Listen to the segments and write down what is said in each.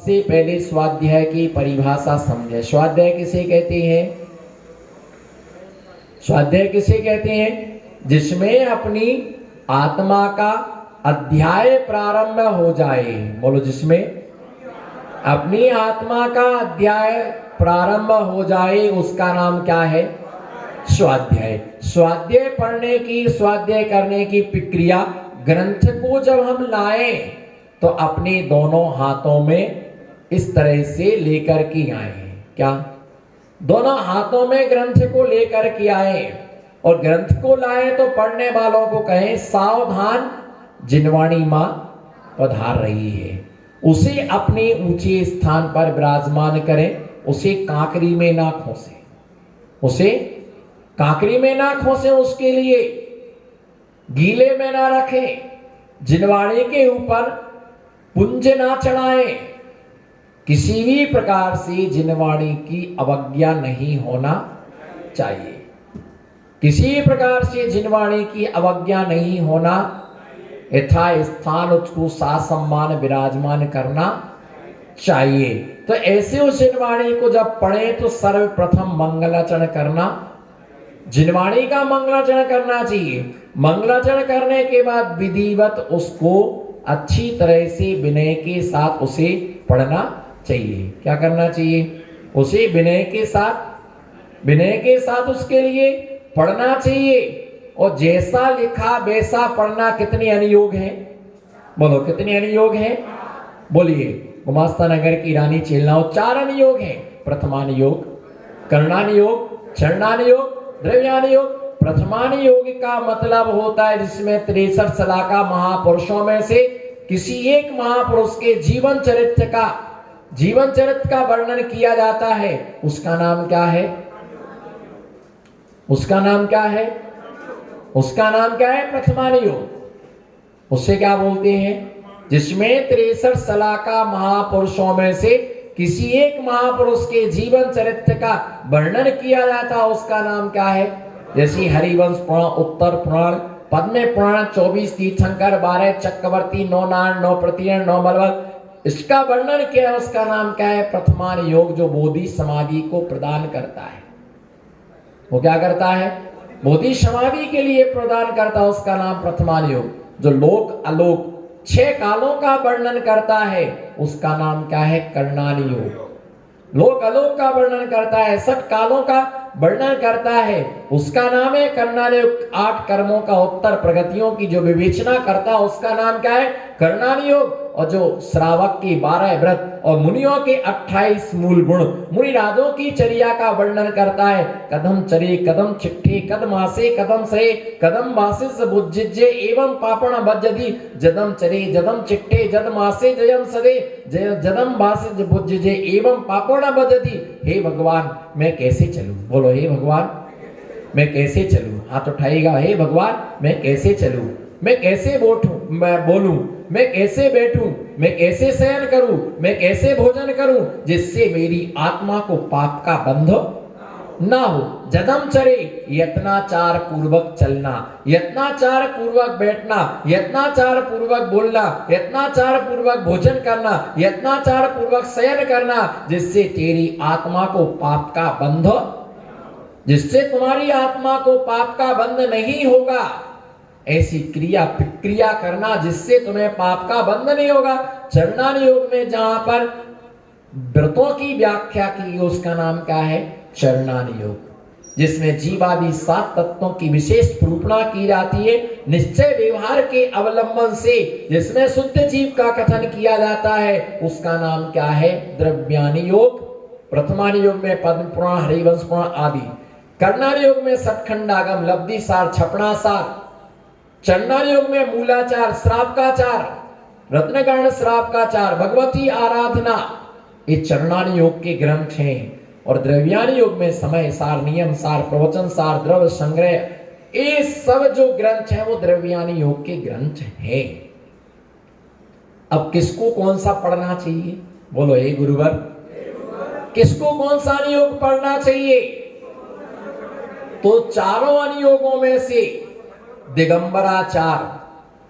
सबसे पहले स्वाध्याय की परिभाषा समझे। स्वाध्याय किसे कहते हैं? स्वाध्याय किसे कहते हैं? जिसमें अपनी आत्मा का अध्याय प्रारंभ हो जाए। बोलो, जिसमें अपनी आत्मा का अध्याय प्रारंभ हो जाए उसका नाम क्या है? स्वाध्याय। स्वाध्याय पढ़ने की, स्वाध्याय करने की प्रक्रिया, ग्रंथ को जब हम लाएं तो अपने दोनों हाथों में इस तरह से लेकर के आए। क्या? दोनों हाथों में ग्रंथ को लेकर के आए, और ग्रंथ को लाए तो पढ़ने वालों को कहें सावधान, जिनवाणी मां पधार रही है। उसे अपने ऊंचे स्थान पर विराजमान करें, उसे कांकरी में ना खोसे, उसे कांकरी में ना खोसे, उसके लिए गीले में ना रखें, जिनवाणी के ऊपर पुंज ना चढ़ाए। किसी भी प्रकार से जिनवाणी की अवज्ञा नहीं होना चाहिए, किसी प्रकार से जिनवाणी की अवज्ञा नहीं होना, यथा स्थान उसको सासम्मान विराजमान करना चाहिए। तो ऐसे उस जिनवाणी को जब पढ़े तो सर्वप्रथम मंगलाचरण करना, जिनवाणी का मंगलाचरण करना चाहिए। मंगलाचरण करने के बाद विधिवत उसको अच्छी तरह से विनय के साथ उसे पढ़ना चाहिए। क्या करना चाहिए? उसे विनय के साथ उसके लिए पढ़ना चाहिए। और जैसा लिखा वैसा पढ़ना। कितने अनुयोग हैं? बोलो, कितने अनुयोग हैं? बोलिए। गुमास्ता नगर की रानी चेलनाओं 4 अनुयोग हैं। प्रथमानुयोग, करणानुयोग, चरणानुयोग, द्रव्यानुयोग। प्रथमानुयोग का मतलब होता है जिसमें 63 सलाका महापुरुषों में से किसी एक महापुरुष के जीवन चरित्र का वर्णन किया जाता है। उसका नाम क्या है? उसका नाम क्या है? उसका नाम क्या है? प्रथमानुयोग। उससे क्या बोलते हैं? जिसमें 63 सलाका महापुरुषों में से किसी एक महापुरुष के जीवन चरित्र का वर्णन किया जाता, उसका नाम क्या है? जैसे हरिवंश पुराण, उत्तर पुराण, पद्म पुराण, 24 तीर्थंकर, 12 चक्रवर्ती, 9 नारायण, 9 प्रतियन, 9 बलवल, इसका वर्णन किया है। उसका नाम क्या है? प्रथमानुयोग। जो बोधि समाधि को प्रदान करता है, वो क्या करता है? बोधि समाधि के लिए प्रदान करता है, उसका नाम प्रथमानुयोग। जो लोक अलोक 6 कालों का वर्णन करता है, उसका नाम क्या है? करणानुयोग। लोक अलोक का वर्णन करता है, 7 कालों का वर्णन करता है, उसका नाम है करणानुयोग। 8 कर्मों का उत्तर प्रगतियों की जो विवेचना करता है, उसका नाम क्या है? करणानुयोग। और जो श्रावक के 12 व्रत और मुनियों के 28 मूल गुण, मुनि राजों की चर्या का वर्णन करता है। कदम चरे, कदम चिट्ठे, कदम आसे, कदम सरे, कदम बासिस बुज्जिजे एवं पापण बज्जति, जदम चरे, जदम चिट्ठे, जदम आसे, जयम सदे, जदम बासिस बुज्जिजे एवं पापण बज्जति। हे भगवान, मैं कैसे चलूं? बोलो, हे भगवान, मैं कैसे चलूं? हाथ उठाइएगा। हे भगवान, मैं कैसे चलूं? मैं कैसे मैं बोलूं? मैं कैसे बैठूं? मैं कैसे शयन करूं? मैं कैसे भोजन करूं जिससे मेरी आत्मा को पाप का बंध ना हो? जदम चरे, यत्नाचार पूर्वक चलना, यत्नाचार पूर्वक बैठना, यत्नाचार पूर्वक बोलना, यत्नाचार पूर्वक भोजन करना, यत्नाचार पूर्वक शयन करना, जिससे तेरी आत्मा को पाप का बंध, जिससे तुम्हारी आत्मा को पाप का बंध नहीं होगा। ऐसी क्रिया प्रक्रिया करना जिससे तुम्हें पाप का बंध नहीं होगा। चरणानुयोग में जहां पर व्रतों की व्याख्या की, उसका नाम क्या है? चरणानुयोग, जिसमें जीवादि 7 तत्वों की विशेष निरूपणा की जाती है, निश्चय व्यवहार के अवलंबन से, जिसमें शुद्ध जीव का कथन किया जाता है, उसका नाम क्या है? द्रव्यानुयोग। प्रथमानुयोग में पद्म पुराण, हरिवंश पुराण आदि। करणानुयोग में सतखंडागम, लब्धि सार, छपना सार। चरणानुयोग में मूलाचार, श्रावकाचार, रत्नगण श्रावकाचार, भगवती आराधना, ये चरणानुयोग के ग्रंथ हैं। और द्रव्यानुयोग में समय सार, नियम सार, प्रवचन सार, द्रव्य संग्रह, ये सब जो ग्रंथ हैं वो द्रव्यानुयोग के ग्रंथ हैं। अब किसको कौन सा पढ़ना चाहिए? बोलो, हे गुरुवर, किसको कौन सा अनुयोग पढ़ना चाहिए? तो चारों अनुयोगों में से दिगंबराचार,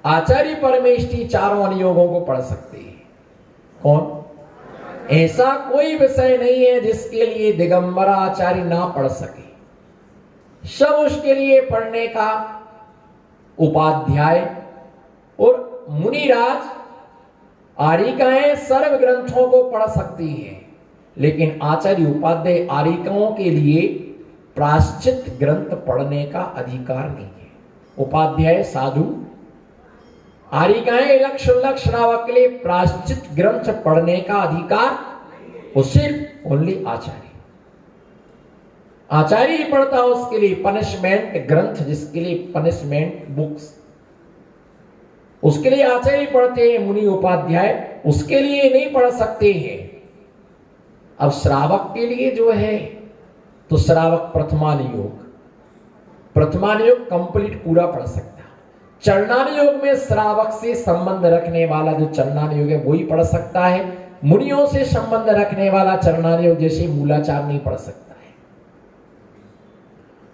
आचार्य परमेष्ठी चारों अनुयोगों को पढ़ सकते हैं। कौन? ऐसा कोई विषय नहीं है जिसके लिए दिगंबर आचार्य ना पढ़ सके। सब उसके लिए पढ़ने का उपाध्याय। और मुनिराज आरिकाएं सर्व ग्रंथों को पढ़ सकती हैं, लेकिन आचार्य उपाध्याय आरिकाओं के लिए प्रायश्चित ग्रंथ पढ़ने का अधिकार नहीं है। उपाध्याय साधु आरिकाएं लक्ष्य श्रावक के लिए प्रायश्चित ग्रंथ पढ़ने का अधिकार वो सिर्फ ओनली आचार्य ही पढ़ता है। उसके लिए पनिशमेंट ग्रंथ, जिसके लिए पनिशमेंट बुक्स, उसके लिए आचार्य पढ़ते हैं। मुनि उपाध्याय उसके लिए नहीं पढ़ सकते हैं। अब श्रावक के लिए जो है तो श्रावक प्रथमान योग कंप्लीट पूरा पढ़ सकता है। चरणान योग में श्रावक से संबंध रखने वाला जो चरणान योग है वही पढ़ सकता है। मुनियों से संबंध रखने वाला चरणान योग जैसे मूलाचार नहीं पढ़ सकता है।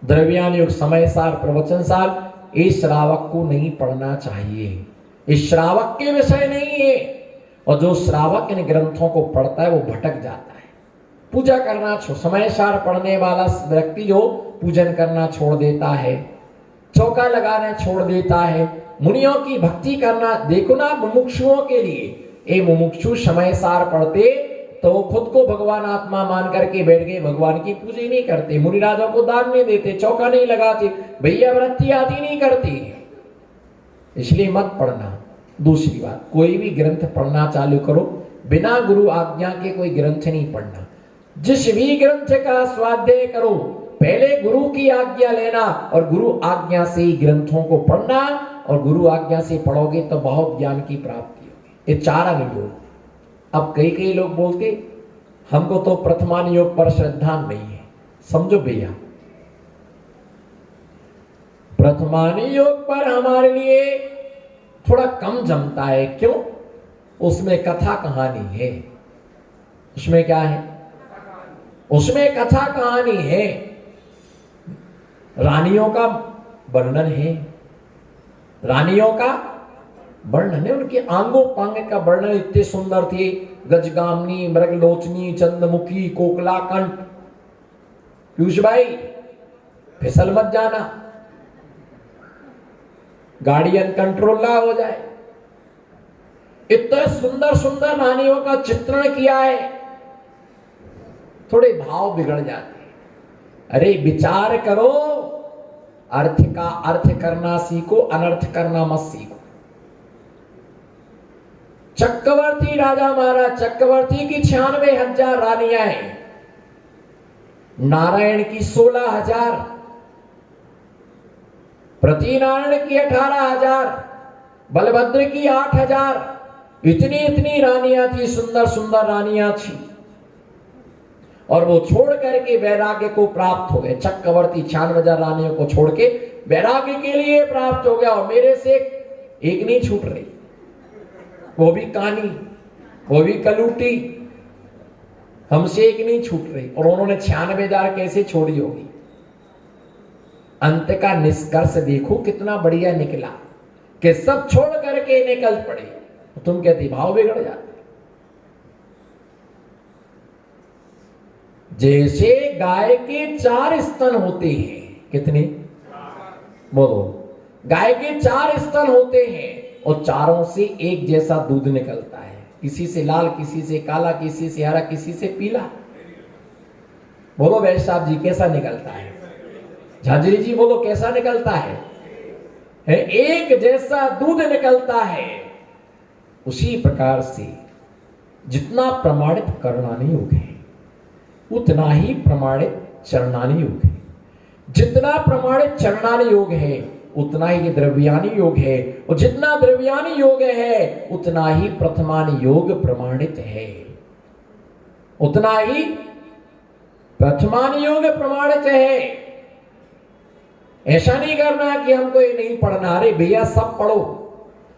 द्रव्यान योग, समय सार, प्रवचन सार, इस श्रावक को नहीं पढ़ना चाहिए। इस श्रावक के विषय नहीं है। और जो श्रावक इन ग्रंथों को पढ़ता है वो भटक जाता है। पूजा करना समय सार पढ़ने वाला व्यक्ति जो पूजन करना छोड़ देता है, चौका लगाना छोड़ देता है, मुनियों की भक्ति करना। देखो ना मुमुक्षुओं के लिए, ये मुमुक्षु समय सार पढ़ते तो वो खुद को भगवान आत्मा मान करके बैठ गए, भगवान की पूजा नहीं करते, मुनिराजों को दान नहीं देते, चौका नहीं लगाते, भैया वृत्ति आदि नहीं करते, इसलिए मत पढ़ना। दूसरी बात, कोई भी ग्रंथ पढ़ना चालू करो बिना गुरु आज्ञा के कोई ग्रंथ नहीं पढ़ना। जिस भी ग्रंथ का स्वाध्याय करो पहले गुरु की आज्ञा लेना और गुरु आज्ञा से ही ग्रंथों को पढ़ना। और गुरु आज्ञा से पढ़ोगे तो बहुत ज्ञान की प्राप्ति होगी। ये चार अनुयोग। अब कई लोग बोलते हमको तो प्रथमान योग पर श्रद्धा नहीं है। समझो भैया, प्रथमान योग पर हमारे लिए थोड़ा कम जमता है। क्यों? उसमें कथा कहानी है। उसमें क्या है? उसमें कथा कहानी है, रानियों का वर्णन है, रानियों का वर्णन है, उनके आंगों पांगे का वर्णन। इतने सुंदर थे, गजगामनी, मृगलोचनी, चंद्रमुखी, कोकला कंठ। पीयूष भाई फिसल मत जाना, गाड़ी अनकंट्रोल ना हो जाए। इतने सुंदर सुंदर रानियों का चित्रण किया है, थोड़े भाव बिगड़ जाते हैं। अरे विचार करो, अर्थ का अर्थ करना सीखो, अनर्थ करना मत सीखो। चक्रवर्ती राजा महाराज चक्रवर्ती की 96,000 रानियां हैं, नारायण की 16,000, प्रतिनारायण की 18,000, बलभद्र की 8,000। इतनी रानियां थी, सुंदर सुंदर रानियां थी। और वो छोड़ करके वैराग्य को प्राप्त हो गए। चक्रवर्ती 96,000 रानियों को छोड़ के वैराग्य के लिए प्राप्त हो गया। और मेरे से एक नहीं छूट रही, वो भी कानी, वो भी कलूटी, हमसे एक नहीं छूट रही। और उन्होंने 96,000 कैसे छोड़ी होगी? अंत का निष्कर्ष देखो कितना बढ़िया निकला कि सब छोड़ करके निकल पड़े। तुम कहती भाव बिगड़ जाते। जैसे गाय के 4 स्तन होते हैं, कितने बोलो? गाय के 4 स्तन होते हैं और चारों से एक जैसा दूध निकलता है, किसी से लाल, किसी से काला, किसी से हरा, किसी से पीला। बोलो वैश्य साहब जी कैसा निकलता है? झांझरी जी बोलो कैसा निकलता है? एक जैसा दूध निकलता है। उसी प्रकार से जितना प्रमाणित करणानी योग है उतना ही प्रमाणित चरणानी योग है। जितना प्रमाणित चरणानी योग है उतना ही द्रव्यानी योग है, और जितना द्रव्यानी योग है उतना ही प्रथमानी योग प्रमाणित है, उतना ही प्रथमानी योग प्रमाणित है। ऐसा नहीं करना कि हमको ये नहीं पढ़ना। अरे भैया सब पढ़ो।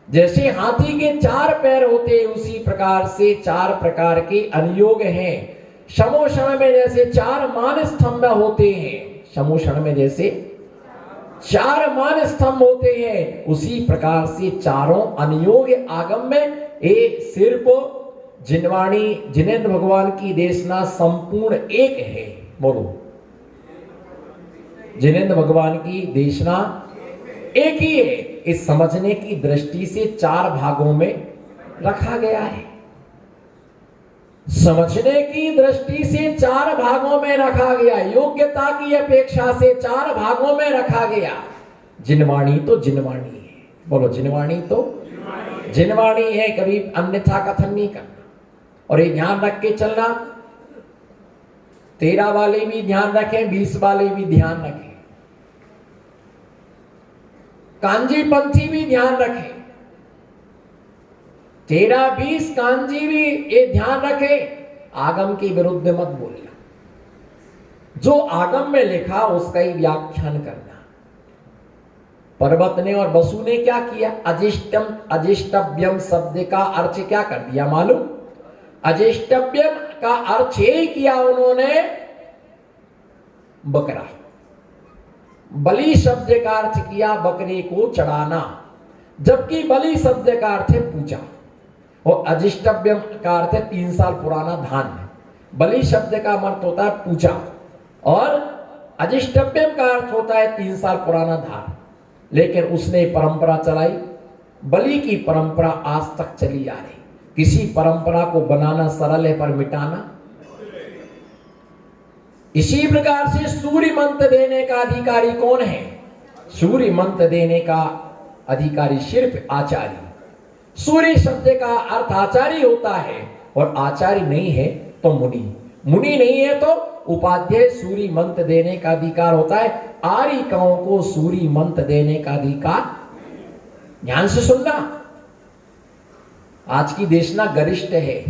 जैसे हाथी के 4 पैर होते उसी प्रकार से 4 प्रकार के अनुयोग हैं। समोषण में जैसे 4 मान स्तंभ होते हैं, समोषण में जैसे 4 मान स्तंभ होते हैं, उसी प्रकार से चारों अनुयोग आगम में एक सिर्फ जिनवाणी जिनेन्द्र भगवान की देशना संपूर्ण एक है। बोलो, जिनेन्द्र भगवान की देशना एक ही है। इस समझने की दृष्टि से 4 भागों में रखा गया है। समझने की दृष्टि से 4 भागों में रखा गया, योग्यता की अपेक्षा से 4 भागों में रखा गया। जिनवाणी तो जिनवाणी है। बोलो, जिनवाणी तो जिनवाणी है, कभी अन्यथा कथन नहीं करना। और ये ध्यान रख के चलना, 13 वाले भी ध्यान रखें, 20 वाले भी ध्यान रखें, कांजी पंथी भी ध्यान रखें। 13-20 कांजी भी ये ध्यान रखे, आगम के विरुद्ध मत बोलना। जो आगम में लिखा उसका ही व्याख्यान करना। पर्वत ने और वसु ने क्या किया? अजिष्टम अजिष्टव्यम शब्द का अर्थ क्या कर दिया मालूम? अजिष्टव्यम का अर्थ यही किया उन्होंने बकरा। बलि शब्द का अर्थ किया बकरे को चढ़ाना, जबकि बलि शब्द का अर्थ है पूजा। और अजिष्टव्यम का अर्थ है 3 साल पुराना धान। बलि शब्द का अर्थ होता है पूजा और अजिष्टव्यम का अर्थ होता है 3 साल पुराना धान। लेकिन उसने परंपरा चलाई, बलि की परंपरा आज तक चली आ रही। किसी परंपरा को बनाना सरल है पर मिटाना। इसी प्रकार से सूर्य मंत्र देने का अधिकारी कौन है? सूर्य मंत्र देने का अधिकारी सिर्फ आचार्य। सूर्य शब्द का अर्थ आचार्य होता है और आचार्य नहीं है तो मुनि, मुनि नहीं है तो उपाध्याय। सूर्य मंत्र देने का अधिकार होता है आर्यिकाओं को, सूर्य मंत्र देने का अधिकार। ध्यान से सुनना, आज की देशना गरिष्ठ है,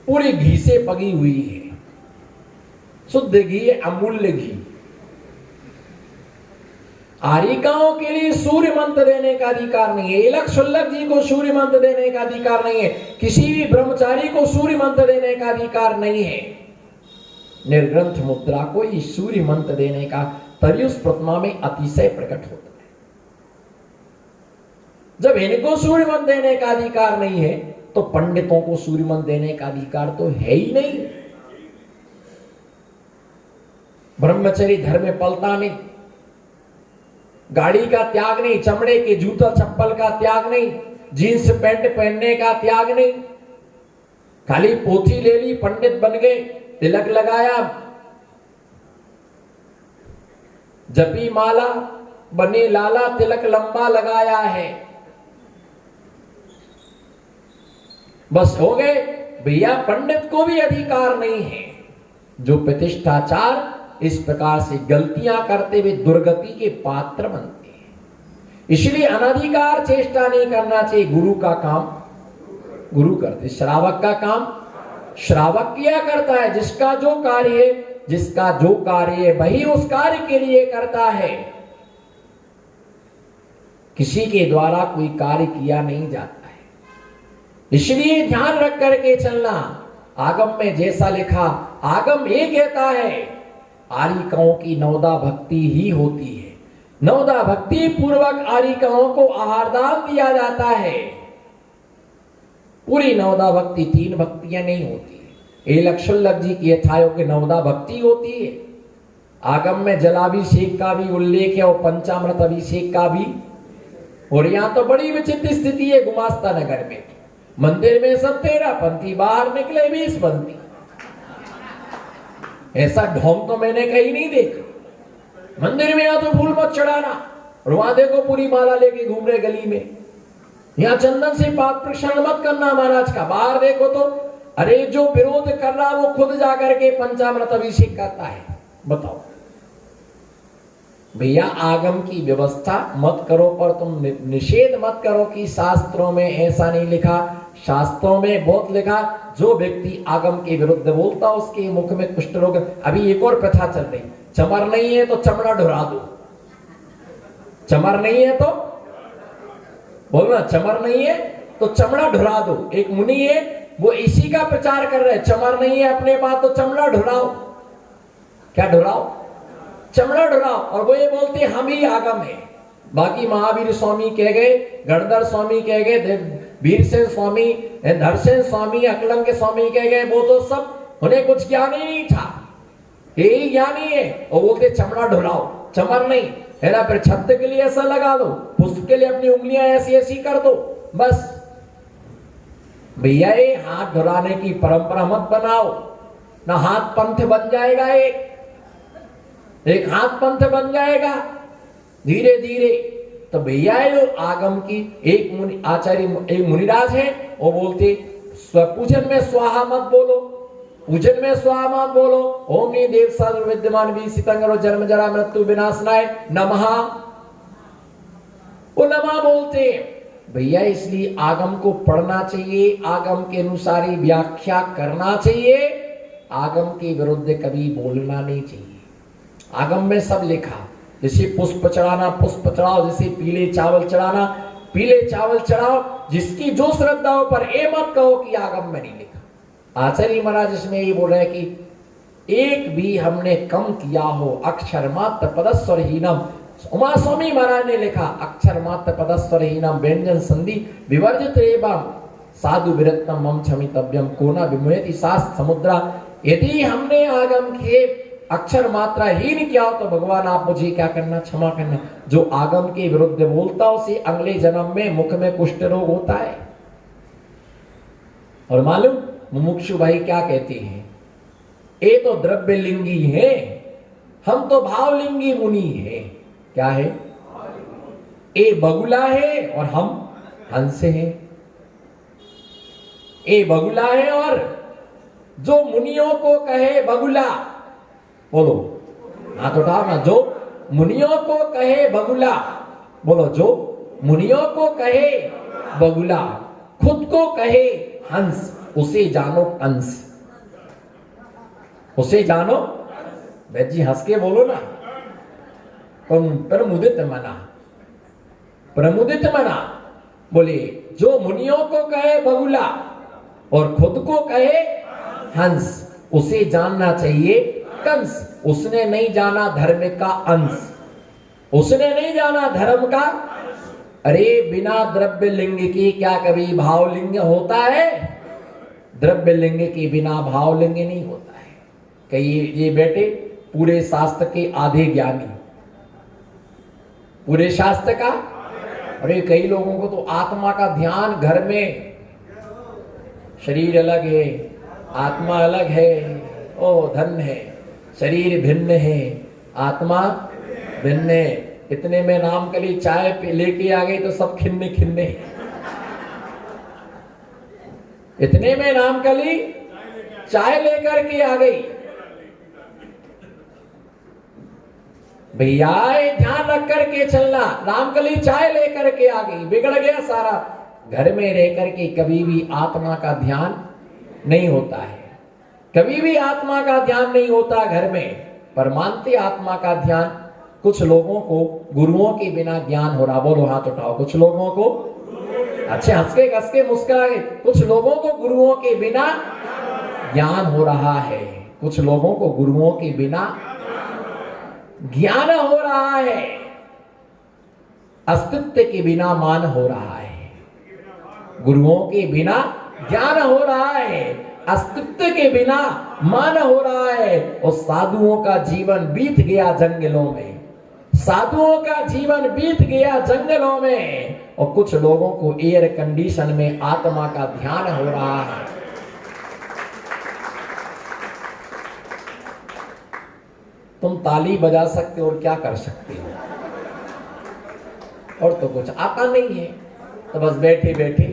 पूरी घी से पगी हुई है, शुद्ध घी, अमूल्य घी। आर्यिकाओं के लिए सूर्य मंत्र देने का अधिकार नहीं है। इलक शुल्लक जी को सूर्य मंत्र देने का अधिकार नहीं है। किसी भी ब्रह्मचारी को सूर्य मंत्र देने का अधिकार नहीं है। निर्ग्रंथ मुद्रा को इस सूर्य मंत्र देने का तभी उस प्रतिमा में अतिशय प्रकट होता है। जब इनको सूर्य मंत्र देने का अधिकार नहीं है तो पंडितों को सूर्य मंत्र देने का अधिकार तो है ही नहीं। ब्रह्मचर्य धर्म में पलता नहीं, गाड़ी का त्याग नहीं, चमड़े के जूता चप्पल का त्याग नहीं, जीन्स पैंट पहनने का त्याग नहीं। खाली पोथी ले ली, पंडित बन गए, तिलक लगाया, जपी माला, बने लाला, तिलक लंबा लगाया है, बस हो गए। भैया पंडित को भी अधिकार नहीं है। जो प्रतिष्ठाचार इस प्रकार से गलतियां करते हुए दुर्गति के पात्र बनते हैं। इसलिए अनधिकार चेष्टा नहीं करना चाहिए। गुरु का काम गुरु करते, श्रावक का काम श्रावक किया करता है। जिसका जो कार्य है वही उस कार्य के लिए करता है। किसी के द्वारा कोई कार्य किया नहीं जाता है। इसलिए ध्यान रख करके चलना। आगम में जैसा लिखा, आगम ये कहता है आर्यिकाओं की नवदा भक्ति ही होती है। नवदा भक्ति पूर्वक आर्यिकाओं को आहार दान दिया जाता है। पूरी नवदा भक्ति 3 भक्तियां नहीं होती है। एक शुल्लक जी की यथायोग की नवदा भक्ति होती है। आगम में जलाभिषेक का भी उल्लेख है और पंचामृत अभिषेक का भी। और यहां तो बड़ी विचित्र स्थिति है गुमास्ता नगर में। मंदिर में सब 13 पंथी, बाहर निकले 20 पंथी। ऐसा ढोंग तो मैंने कहीं नहीं देखा। मंदिर में या तो फूल मत चढ़ाना और वहां देखो पूरी माला लेके घूम रहे गली में। यहाँ चंदन से पाप प्रक्षालन मत करना महाराज का। बाहर देखो तो अरे जो विरोध कर रहा वो खुद जाकर के पंचामृत अभिषेक करता है। बताओ भैया, आगम की व्यवस्था मत करो पर तुम निषेध मत करो कि शास्त्रों में ऐसा नहीं लिखा। शास्त्रों में बहुत लिखा, जो व्यक्ति आगम के विरुद्ध बोलता उसके मुख में कुष्ठ रोग। अभी एक और प्रथा चल रही, चमर नहीं है तो चमड़ा ढुरा दो। चमर नहीं है तो बोलना, चमर नहीं है तो चमड़ा ढुरा दो। एक मुनि है वो इसी का प्रचार कर रहे हैं। चमर नहीं है अपने पास तो चमड़ा ढुराओ। क्या ढुराओ? चमड़ा ढुराओ। और वो ये बोलते हम ही आगम है। बाकी महावीर स्वामी कह गए, गणधर स्वामी कह गए, वीरसेन स्वामी, धरसेन स्वामी, अकलंग स्वामी कह गए, वो तो सब उन्हें कुछ ज्ञान ही नहीं था, यही ज्ञानी है। और बोलते चमड़ा ढुलाओ, चमर नहीं है ना, फिर छत्ते के लिए ऐसा लगा दो, पुष्प के लिए अपनी उंगलियां ऐसी ऐसी कर दो, बस। भैया ये हाथ धुलाने की परंपरा मत बनाओ, ना हाथ पंथ बन जाएगा, एक हाथ पंथ बन जाएगा धीरे धीरे। तो भैया ये आगम की एक मुनि आचार्य, एक मुनिराज है, वो बोलते पूजन में स्वाहा मत बोलो, पूजन में स्वाहा मत बोलो, ओम नी देव सर्व विद्यमान भी सितंगरो जन्म जरा मृत्यु विनाशनाय नमः, वो नमः बोलते भैया। इसलिए आगम को पढ़ना चाहिए, आगम के अनुसार ही व्याख्या करना चाहिए, आगम के विरुद्ध कभी बोलना नहीं चाहिए। आगम में सब लिखा, जैसे पुष्प चढ़ाना पुष्प चढ़ाओ, जैसे पीले चावल चढ़ाना पीले चावल चढ़ाओ, जिसकी जो श्रद्धाओं पर ये मत कहो कि आगम में नहीं लिखा। आचार्य महाराज इसमें ये बोल रहे हैं कि एक भी हमने कम किया हो, अक्षर मात्र पदस्वरहीनम, उमा स्वामी महाराज ने लिखा, अक्षर मात्र पदस्वरहीनम व्यंजन संधि विवर्जित एवं साधु विरत्तम मम क्षमितव्यम कोना विमुयति शास्त्र समुद्रा। यदि हमने आगम के अक्षर मात्रा हीन किया हो तो भगवान आप मुझे क्या करना, क्षमा करना। जो आगम के विरुद्ध बोलता उसे अगले जन्म में मुख में कुष्ठ रोग होता है। और मालूम मुमुक्षु भाई क्या कहते हैं, ये तो द्रव्य लिंगी है, हम तो भावलिंगी मुनि है। क्या है, ये बगुला है और हम हंस हैं। ये बगुला है और जो मुनियों को कहे बगुला, बोलो हाथ उठाओ ना, जो मुनियों को कहे बगुला, बोलो जो मुनियों को कहे बगुला, खुद को कहे हंस, उसे जानो कंस, उसे जानो। वैद जी हंस के बोलो ना, प्रमुदित मना, प्रमुदित मना। बोले जो मुनियों को कहे बगुला और खुद को कहे हंस, उसे जानना चाहिए कंस। उसने नहीं जाना धर्म का अंश, उसने नहीं जाना धर्म का। अरे बिना द्रव्य लिंग की क्या कभी भावलिंग होता है? द्रव्य लिंग के बिना भावलिंग नहीं होता है। कई ये बेटे पूरे शास्त्र के आधे ज्ञानी, पूरे शास्त्र का। अरे कई लोगों को तो आत्मा का ध्यान घर में, शरीर अलग है आत्मा अलग है, ओ धन है, शरीर भिन्न है आत्मा भिन्न है। इतने में नाम के लिए चाय लेके आ गई तो सब खिन्ने खिन्ने, इतने में नाम कली चाय लेकर के आ गई। भैया ध्यान रख करके चलना, रामकली चाय लेकर के आ गई, बिगड़ गया सारा। घर में रह करके कभी भी आत्मा का ध्यान नहीं होता है, कभी भी आत्मा का ध्यान नहीं होता घर में। पर मानते आत्मा का ध्यान कुछ लोगों को गुरुओं के बिना ज्ञान हो रहा। बोलो हाथ उठाओ, कुछ लोगों को, अच्छे हंस के मुस्कुरा के, कुछ लोगों को गुरुओं के बिना ज्ञान हो रहा है, कुछ लोगों को गुरुओं के बिना ज्ञान हो रहा है, अस्तित्व के बिना मान हो रहा है। गुरुओं के बिना ज्ञान हो रहा है, अस्तित्व के बिना मान हो रहा है। और साधुओं का जीवन बीत गया जंगलों में, साधुओं का जीवन बीत गया जंगलों में। और कुछ लोगों को एयर कंडीशन में आत्मा का ध्यान हो रहा है। तुम ताली बजा सकते हो और क्या कर सकते हो, और तो कुछ आता नहीं है। तो बस बैठे बैठे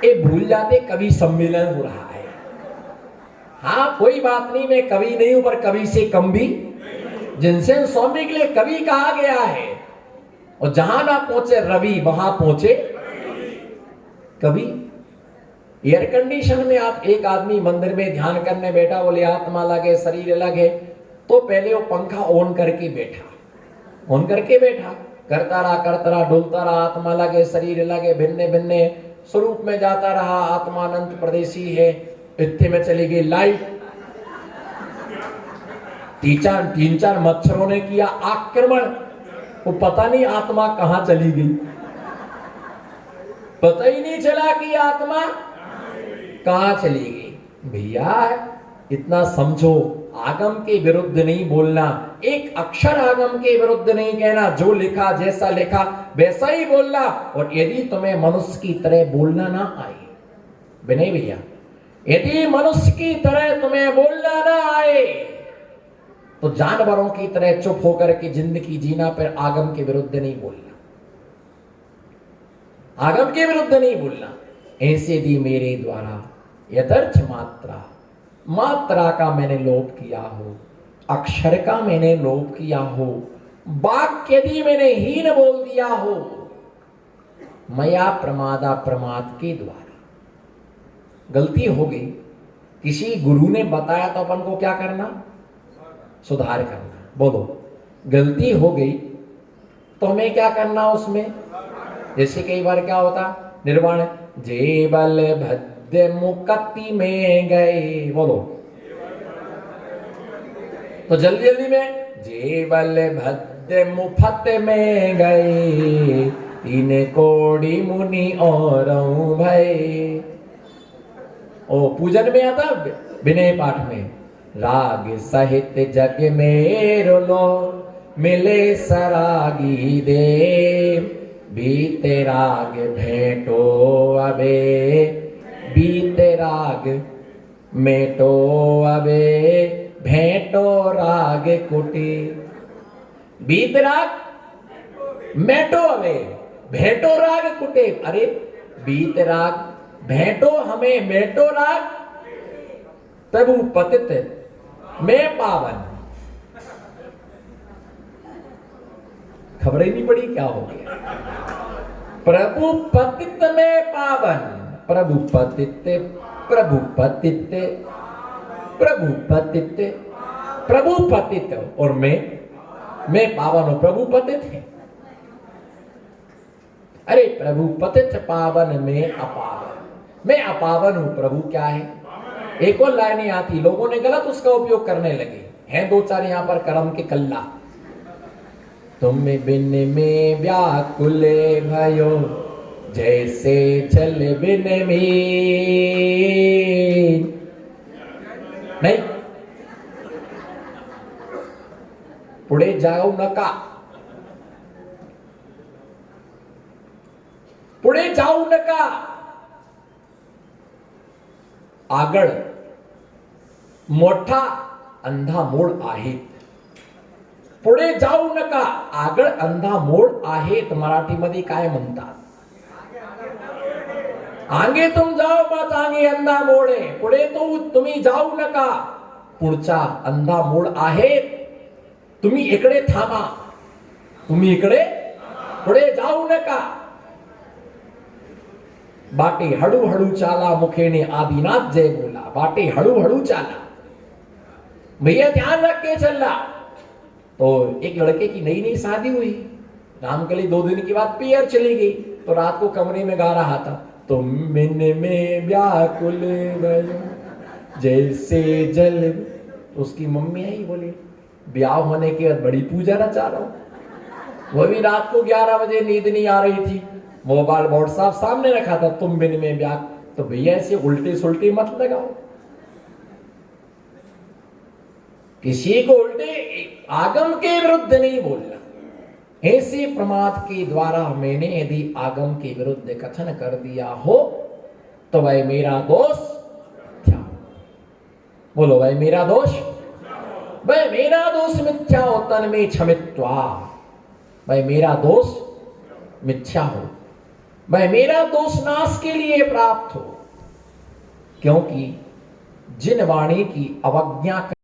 ये भूल जाते कवि सम्मेलन हो रहा है। हाँ कोई बात नहीं, मैं कवि नहीं हूं पर कवि से कम भी। जिनसे स्वामी के लिए कवि कहा गया है, और जहां ना पहुंचे रवि वहां पहुंचे कवि। एयर कंडीशन में आप, एक आदमी मंदिर में ध्यान करने बैठा, बोले आत्मा अलग है शरीर अलग है, तो पहले वो पंखा ऑन करके बैठा, ऑन करके बैठा, करता रहा डुलता रहा, आत्मा अलग है शरीर अलग है, भिन्न भिन्न स्वरूप में जाता रहा, आत्मा अनंत प्रदेशी है। इतने में चली गई लाइट, तीन चार मच्छरों ने किया आक्रमण, वो पता नहीं आत्मा कहां चली गई। पता ही नहीं चला कि आत्मा कहां चली गई। भैया इतना समझो, आगम के विरुद्ध नहीं बोलना, एक अक्षर आगम के विरुद्ध नहीं कहना, जो लिखा जैसा लिखा वैसा ही बोलना। और यदि तुम्हें मनुष्य की तरह बोलना ना आए, विनय भैया, यदि मनुष्य की तरह तुम्हें बोलना ना आए तो जानवरों की तरह चुप होकर के जिंदगी जीना, पर आगम के विरुद्ध नहीं बोलना, आगम के विरुद्ध नहीं बोलना। ऐसे दी मेरे द्वारा यथार्थ मात्रा, मात्रा का मैंने लोप किया हो, अक्षर का मैंने लोप किया हो, वाक्य यदि मैंने हीन बोल दिया हो, मया प्रमादा प्रमाद के द्वारा। गलती हो गई, किसी गुरु ने बताया तो अपन को क्या करना, सुधार करना। बोलो, गलती हो गई तो हमें क्या करना उसमें। जैसे कई बार क्या होता, निर्वाण जेबल भद्र मुक्ति में गए, बोलो तो जल्दी जल्दी में, जेबल भद्र मुफत में गए, तीन कोड़ी मुनि और भय। ओ पूजन में आता, विनय पाठ में, राग सहित जग में रोलो, मिले सरागी दे, बीते राग भेंटो अबे, बीते राग मेटो अबे, भेंटो राग कुटी। बीत राग मेटो अबे, भेंटो राग कुटे। अरे बीत राग भेंटो हमें, मेटो राग प्रभु पतित में पावन। खबर ही नहीं पड़ी क्या हो गया। प्रभु पतित में पावन, प्रभु पतित, प्रभु पतित, प्रभु पतित, प्रभु पतित, और मैं पावन हूं, प्रभु पतित है। अरे प्रभु पतित पावन में अपावन, मैं अपावन हूं, प्रभु क्या है। एक और लाइन नहीं आती, लोगों ने गलत उसका उपयोग करने लगे हैं, दो चार यहां पर कर्म के कल्ला। तुम बिन में व्याकुल भयो, जैसे जल बिन मीन। नहीं, पुढे जाऊ नका, पुढे जाऊ नका, आगळ मोठा अंधा मोड आहे। पुढे जाऊ नका, आगळ अंधा मोड आहेत मराठीमध्ये काय म्हणतात। आगे तुम जाओ मत, आगे अंधा मोड आहे, पुढे तुम्ही जाऊ नका, पुढचा अंधा मोड आहे, तुम्ही इकडे थांबा, तुम्ही इकडे, पुढे जाऊ नका। बाटे हड़ू हड़ू चाला, मुखे ने आदिनाथ जय बोला, बाटे हड़ू हड़ू चाला। भैया ध्यान रख के चलना। तो एक लड़के की नई नई शादी हुई, रामकली 2 दिन के बाद पियर चली गई, तो रात को कमरे में गा रहा था, तुम बिन में व्याकुल भयो, जैसे जल। तो उसकी मम्मी आई, बोली ब्याह होने के बाद बड़ी पूजा रचा रहा हूं। वो भी रात को 11 बजे नींद नहीं आ रही थी, मोबाइल व्हाट्सएप सामने रखा था, तुम बिन में ब्याह। तो भैया ऐसे उल्टे सुल्टे मत लगाओ, किसी को उल्टे आगम के विरुद्ध नहीं बोलना। ऐसे प्रमाद के द्वारा मैंने यदि आगम के विरुद्ध कथन कर दिया हो तो वह मेरा दोष मिथ्या। बोलो, वह मेरा दोष, वह मेरा दोष मिथ्या हो, तन में क्षमित्वा। वह मेरा दोष मिथ्या हो, वह मेरा दोष नाश के लिए प्राप्त हो, क्योंकि जिन वाणी की अवज्ञा